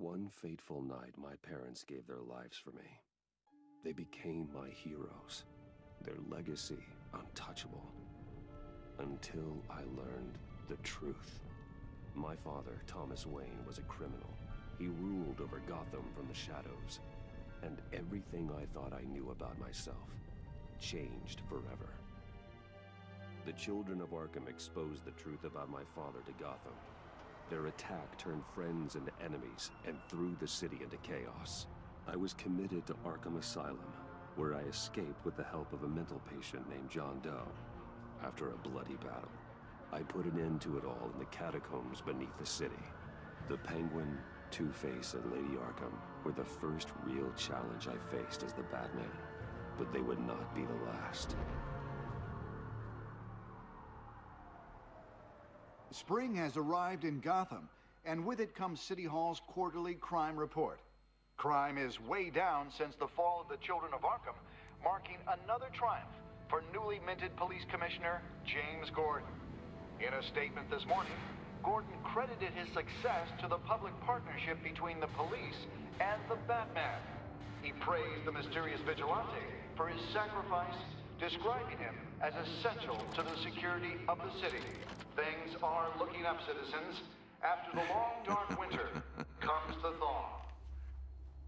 one fateful night, my parents gave their lives for me. They became my heroes, their legacy untouchable. Until I learned the truth. My father, Thomas Wayne, was a criminal. He ruled over Gotham from the shadows. And everything I thought I knew about myself changed forever. The children of Arkham exposed the truth about my father to Gotham. Their attack turned friends into enemies and threw the city into chaos. I was committed to Arkham Asylum, where I escaped with the help of a mental patient named John Doe. After a bloody battle, I put an end to it all in the catacombs beneath the city. The Penguin, Two-Face, and Lady Arkham were the first real challenge I faced as the Batman, but they would not be the last. Spring has arrived in Gotham, and with it comes City Hall's quarterly crime report. Crime is way down since the fall of the Children of Arkham, marking another triumph for newly minted Police Commissioner James Gordon. In a statement this morning, Gordon credited his success to the public partnership between the police and the Batman. He praised the mysterious vigilante for his sacrifice, describing him as essential to the security of the city. Things are looking up, citizens. After the long, dark winter comes the thaw.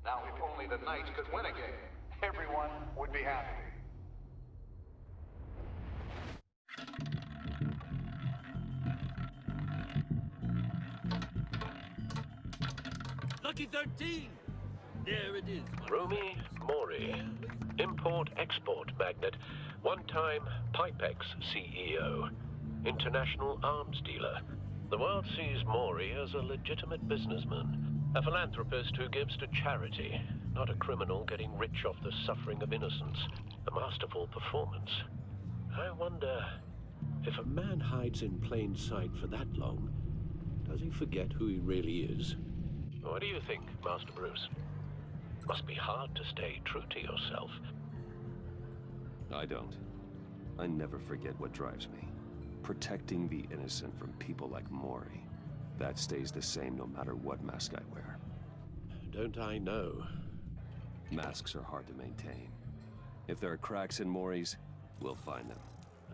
Now, if only the Knights could win again, everyone would be happy. Lucky 13! There it is. Romy Mori, import-export magnate, one-time Pipex CEO, international arms dealer. The world sees Mori as a legitimate businessman, a philanthropist who gives to charity, not a criminal getting rich off the suffering of innocence. A masterful performance. I wonder, if a man hides in plain sight for that long, does he forget who he really is? What do you think, Master Bruce? Must be hard to stay true to yourself. I don't. I never forget what drives me. Protecting the innocent from people like Mori. That stays the same no matter what mask I wear. Don't I know? Masks are hard to maintain. If there are cracks in Mori's, we'll find them.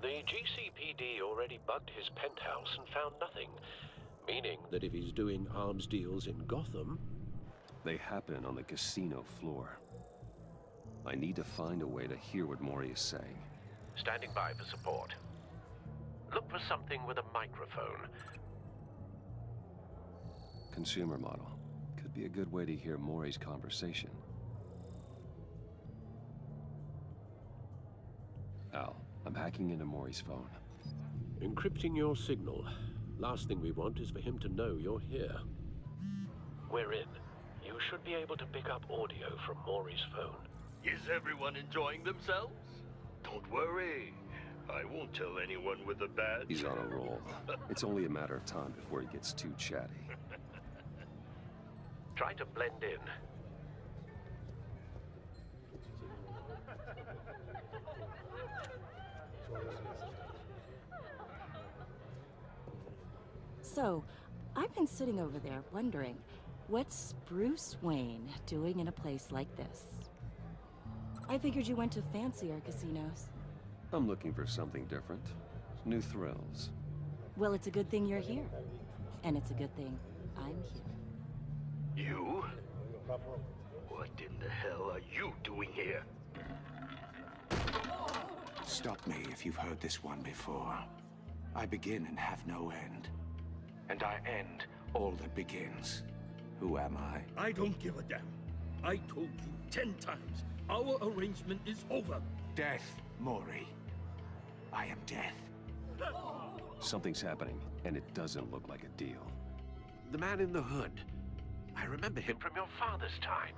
The GCPD already bugged his penthouse and found nothing. Meaning that if he's doing arms deals in Gotham... They happen on the casino floor. I need to find a way to hear what Mori is saying. Standing by for support. Look for something with a microphone. Consumer model. Could be a good way to hear Mori's conversation. Al, I'm hacking into Mori's phone. Encrypting your signal. Last thing we want is for him to know you're here. We're in. You should be able to pick up audio from Mori's phone. Is everyone enjoying themselves? Don't worry. I won't tell anyone with a badge. He's on a roll. It's only a matter of time before he gets too chatty. Try to blend in. So, I've been sitting over there wondering, what's Bruce Wayne doing in a place like this? I figured you went to fancier casinos. I'm looking for something different. New thrills. Well, it's a good thing you're here. And it's a good thing I'm here. You? What in the hell are you doing here? Stop me if you've heard this one before. I begin and have no end. And I end all that begins. Who am I? I don't give a damn. I told you 10 times. Our arrangement is over. Death, Mori. I am death. Something's happening, and it doesn't look like a deal. The man in the hood. I remember him from your father's time.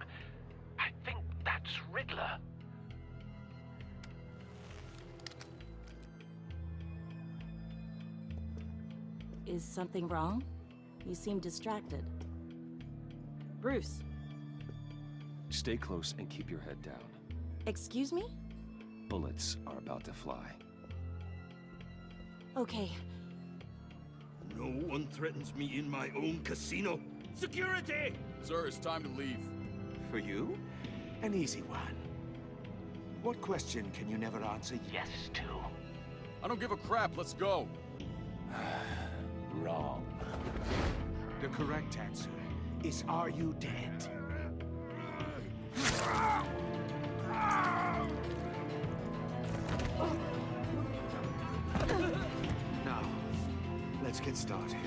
I think that's Riddler. Is something wrong? You seem distracted. Bruce. Stay close and keep your head down. Excuse me? Bullets are about to fly. Okay. No one threatens me in my own casino. Security! Sir, it's time to leave. For you? An easy one. What question can you never answer yes to? I don't give a crap, let's go. Wrong. The correct answer is, are you dead? Now, let's get started.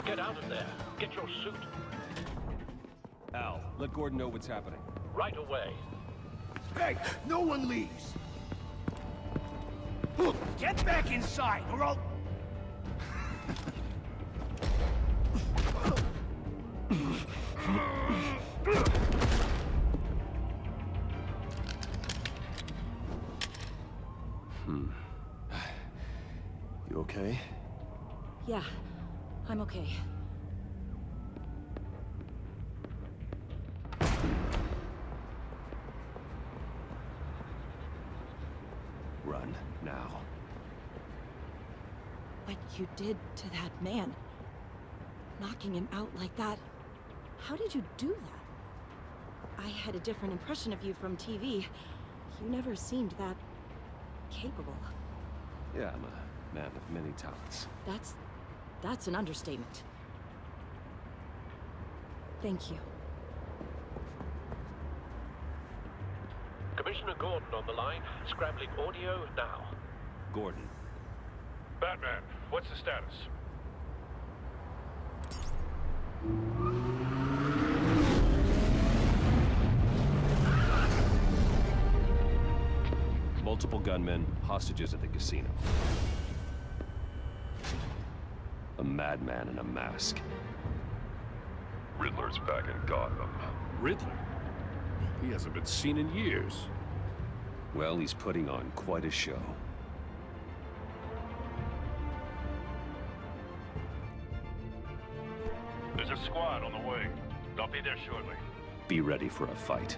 Get out of there. Get your suit. Al, let Gordon know what's happening. Right away. Hey, no one leaves! Get back inside, or I'll... You okay? Yeah, I'm okay. Run, now. What you did to that man, knocking him out like that, how did you do that? I had a different impression of you from TV. You never seemed that capable. Yeah, I'm a man of many talents. That's an understatement. Thank you. Commissioner Gordon on the line. Scrambling audio now. Gordon. Batman, what's the status? Multiple gunmen, hostages at the casino. A madman in a mask. Riddler's back in Gotham. Riddler? He hasn't been seen in years. Well, he's putting on quite a show. There's a squad on the way. I'll be there shortly. Be ready for a fight.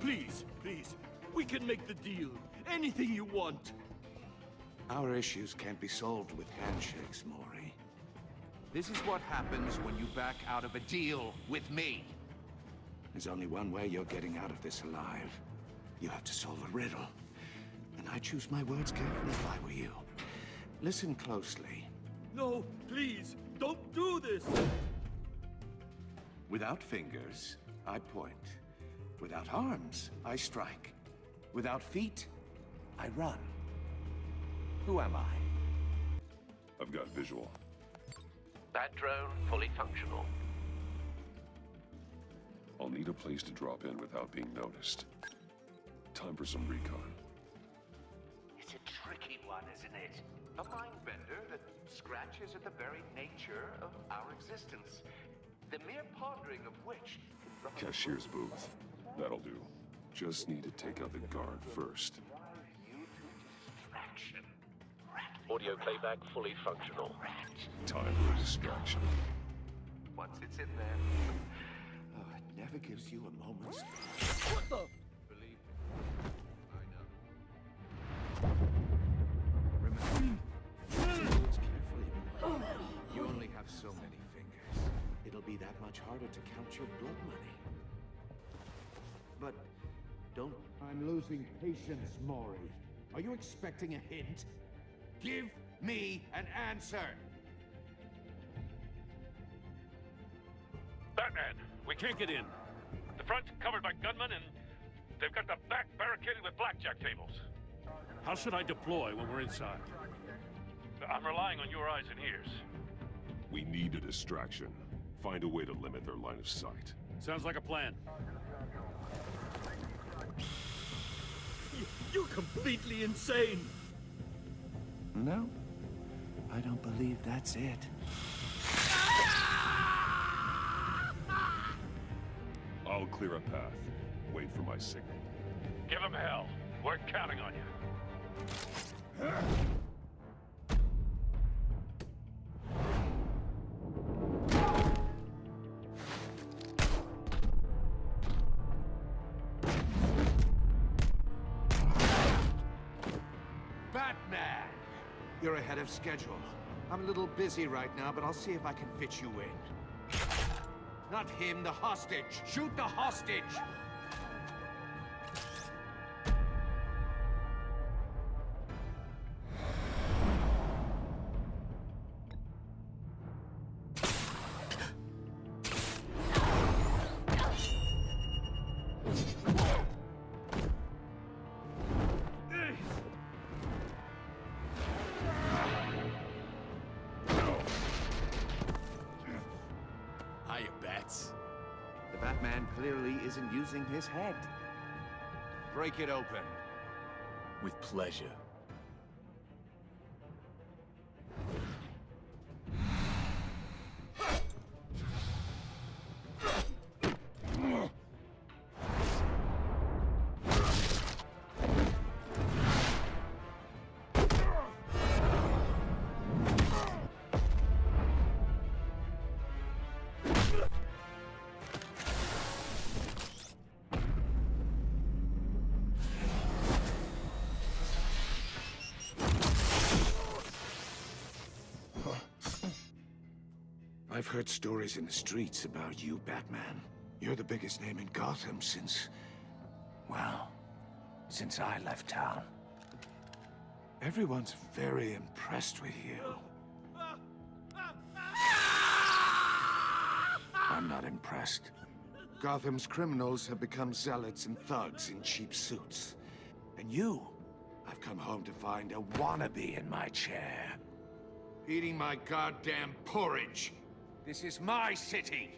Please, please. We can make the deal. Anything you want. Our issues can't be solved with handshakes, Maury. This is what happens when you back out of a deal with me. There's only one way you're getting out of this alive. You have to solve a riddle. And I choose my words carefully if I were you. Listen closely. No, please, don't do this. Without fingers, I point. Without arms, I strike. Without feet, I run. Who am I? I've got visual. Bat drone fully functional. I'll need a place to drop in without being noticed. Time for some recon. It's a tricky one, isn't it? A mind bender that scratches at the very nature of our existence. The mere pondering of which... Cashier's booth. That'll do. Just need to take out the guard first. Audio playback fully functional. Time for a distraction. Once it's in there... Oh, it never gives you a moment's... What the? Believe me, I know. Remember, words carefully, Maury. You only have so many fingers. It'll be that much harder to count your blood money. But don't... I'm losing patience, Maury. Are you expecting a hint? Give me an answer! Batman, we can't get in. The front's covered by gunmen and they've got the back barricaded with blackjack tables. How should I deploy when we're inside? I'm relying on your eyes and ears. We need a distraction. Find a way to limit their line of sight. Sounds like a plan. You're completely insane. No, I don't believe that's it. I'll clear a path. Wait for my signal. Give them hell. We're counting on you. Batman! You're ahead of schedule. I'm a little busy right now, but I'll see if I can fit you in. Not him, the hostage! Shoot the hostage! Hiya, Bats. The Batman clearly isn't using his head. Break it open. With pleasure. I've heard stories in the streets about you, Batman. You're the biggest name in Gotham since... well, since I left town. Everyone's very impressed with you. I'm not impressed. Gotham's criminals have become zealots and thugs in cheap suits. And you, I've come home to find a wannabe in my chair. Eating my goddamn porridge. This is my city!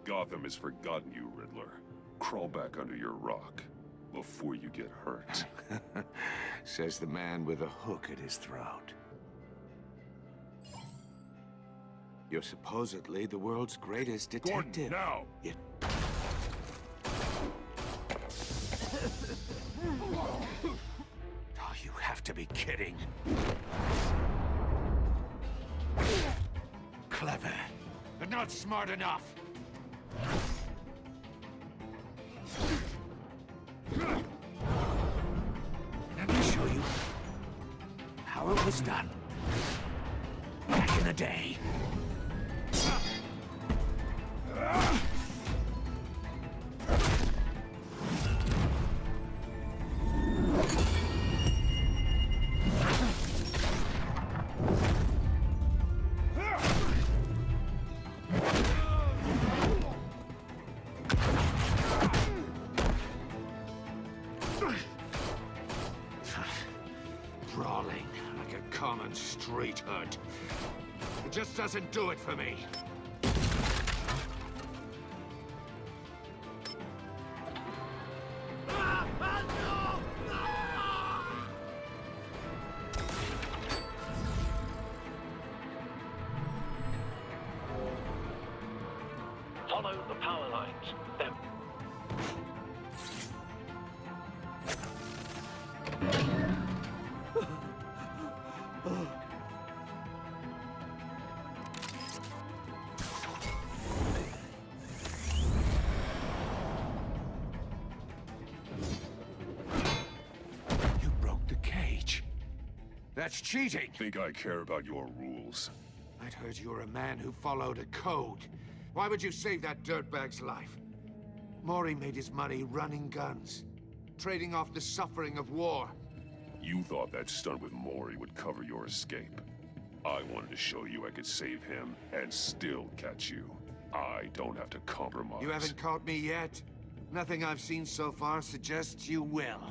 Gotham has forgotten you, Riddler. Crawl back under your rock before you get hurt. Says the man with a hook at his throat. You're supposedly the world's greatest detective. Gordon, now! Oh, you have to be kidding. Clever, but not smart enough. Let me show you how it was done back in the day. Brawling like a common street hood. It just doesn't do it for me. Follow the power lines. Them. You broke the cage. That's cheating. Think I care about your rules? I'd heard you were a man who followed a code. Why would you save that dirtbag's life? Maury made his money running guns, trading off the suffering of war. You thought that stunt with Maury would cover your escape. I wanted to show you I could save him and still catch you. I don't have to compromise. You haven't caught me yet. Nothing I've seen so far suggests you will.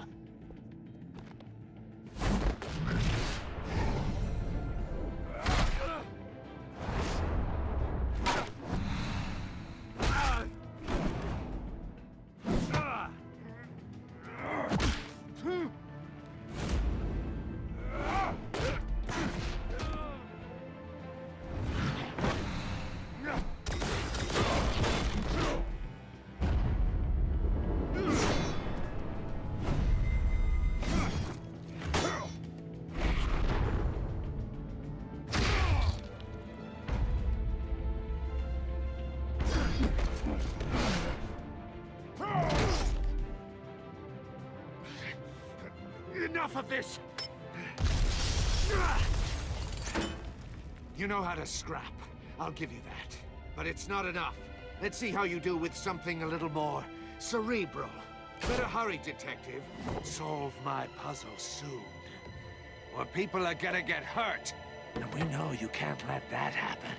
enough of this! You know how to scrap. I'll give you that. But it's not enough. Let's see how you do with something a little more cerebral. Better hurry, detective. Solve my puzzle soon. Or people are gonna get hurt. And we know you can't let that happen.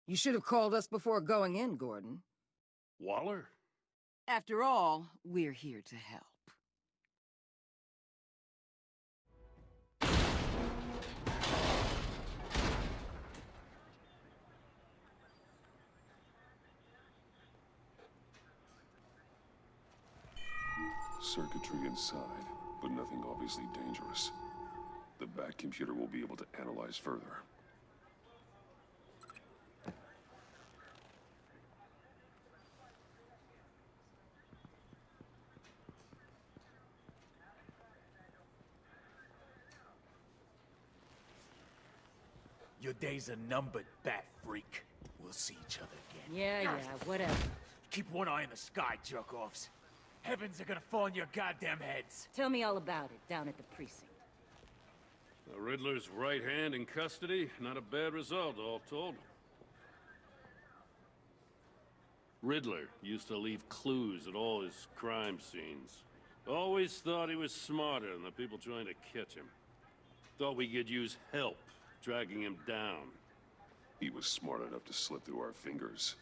You should have called us before going in, Gordon. Waller? After all, we're here to help. Circuitry inside, but nothing obviously dangerous. The back computer will be able to analyze further. Your days are numbered, bat freak. We'll see each other again. Yeah, whatever. Keep one eye in the sky, jerk-offs. Heavens are gonna fall on your goddamn heads. Tell me all about it down at the precinct. The Riddler's right hand in custody? Not a bad result, all told. Riddler used to leave clues at all his crime scenes. Always thought he was smarter than the people trying to catch him. Thought we could use help dragging him down. He was smart enough to slip through our fingers.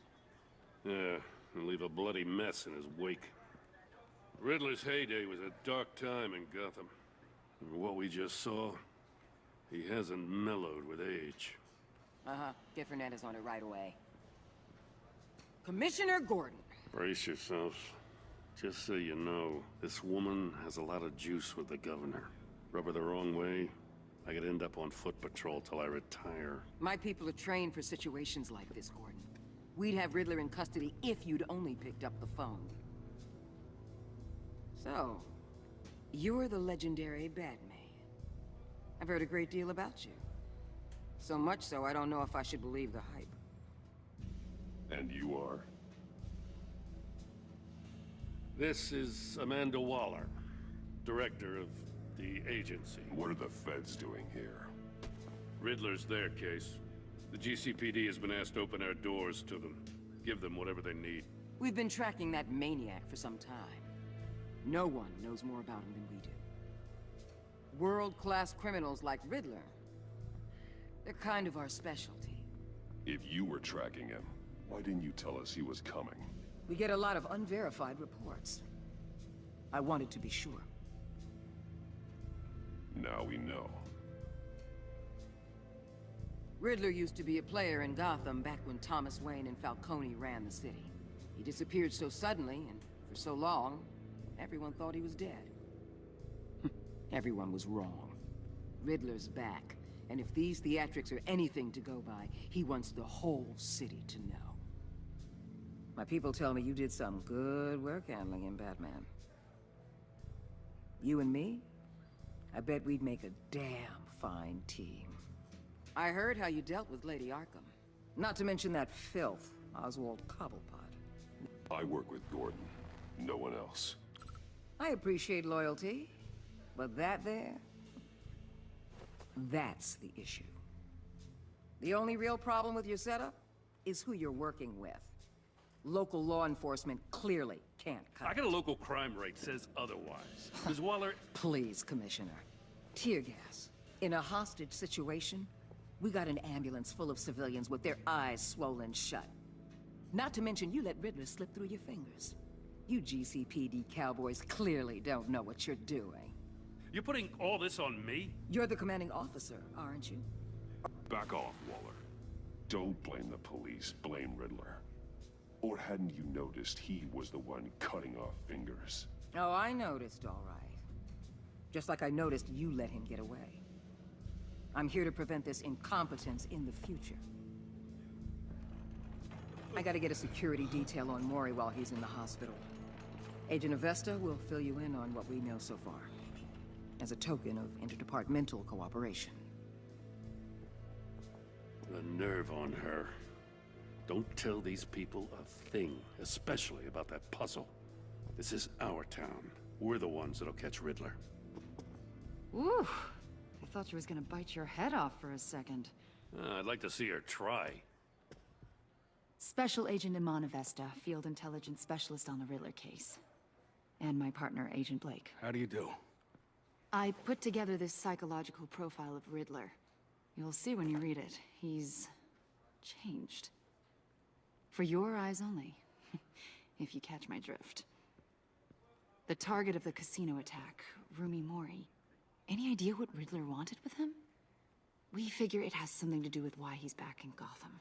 Yeah, and leave a bloody mess in his wake. Riddler's heyday was a dark time in Gotham. And what we just saw, he hasn't mellowed with age. Get Fernandez on it right away. Commissioner Gordon. Brace yourselves. Just so you know, this woman has a lot of juice with the governor. Rub her the wrong way, I could end up on foot patrol till I retire. My people are trained for situations like this, Gordon. We'd have Riddler in custody if you'd only picked up the phone. So, you're the legendary Batman. I've heard a great deal about you. So much so, I don't know if I should believe the hype. And you are? This is Amanda Waller, director of the agency. What are the feds doing here? Riddler's their case. The GCPD has been asked to open our doors to them. Give them whatever they need. We've been tracking that maniac for some time. No one knows more about him than we do. World-class criminals like Riddler. They're kind of our specialty. If you were tracking him, why didn't you tell us he was coming? We get a lot of unverified reports. I wanted to be sure. Now we know. Riddler used to be a player in Gotham back when Thomas Wayne and Falcone ran the city. He disappeared so suddenly and for so long, everyone thought he was dead. Everyone was wrong. Riddler's back, and if these theatrics are anything to go by, he wants the whole city to know. My people tell me you did some good work handling him, Batman. You and me? I bet we'd make a damn fine team. I heard how you dealt with Lady Arkham. Not to mention that filth, Oswald Cobblepot. I work with Gordon. No one else. I appreciate loyalty, but that there... that's the issue. The only real problem with your setup is who you're working with. Local law enforcement clearly can't cut I got a local crime rate says otherwise. Ms. Waller... Please, Commissioner. Tear gas. In a hostage situation, we got an ambulance full of civilians with their eyes swollen shut. Not to mention you let Riddler slip through your fingers. You GCPD cowboys clearly don't know what you're doing. You're putting all this on me? You're the commanding officer, aren't you? Back off, Waller. Don't blame the police, blame Riddler. Or hadn't you noticed he was the one cutting off fingers? Oh, I noticed, all right. Just like I noticed you let him get away. I'm here to prevent this incompetence in the future. I gotta get a security detail on Mori while he's in the hospital. Agent Avesta will fill you in on what we know so far, as a token of interdepartmental cooperation. The nerve on her. Don't tell these people a thing, especially about that puzzle. This is our town. We're the ones that'll catch Riddler. Ooh, I thought you was gonna bite your head off for a second. I'd like to see her try. Special Agent Iman Avesta, Field Intelligence Specialist on the Riddler case. And my partner, Agent Blake. How do you do? I put together this psychological profile of Riddler. You'll see when you read it. He's changed. For your eyes only, if you catch my drift. The target of the casino attack, Rumi Mori. Any idea what Riddler wanted with him? We figure it has something to do with why he's back in Gotham.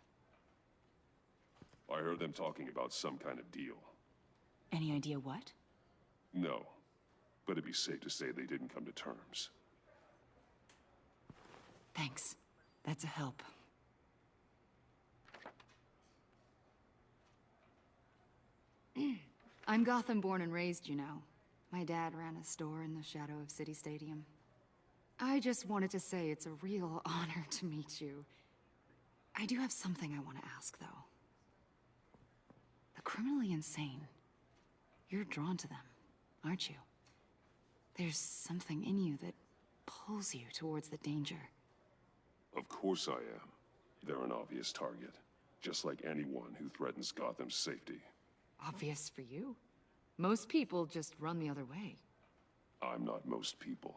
I heard them talking about some kind of deal. Any idea what? No, but it'd be safe to say they didn't come to terms. Thanks. That's a help. I'm Gotham born and raised, you know. My dad ran a store in the shadow of City Stadium. I just wanted to say it's a real honor to meet you. I do have something I want to ask, though. The criminally insane. You're drawn to them, aren't you? There's something in you that pulls you towards the danger. Of course I am. They're an obvious target, just like anyone who threatens Gotham's safety. Obvious for you. Most people just run the other way. I'm not most people.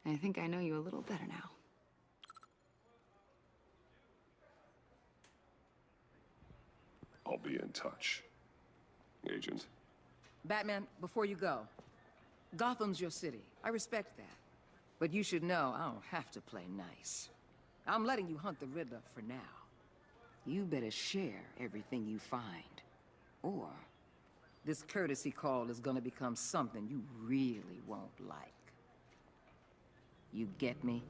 I think I know you a little better now. I'll be in touch. Agent. Batman, before you go, Gotham's your city. I respect that. But you should know I don't have to play nice. I'm letting you hunt the Riddler for now. You better share everything you find. Or this courtesy call is gonna become something you really won't like. You get me?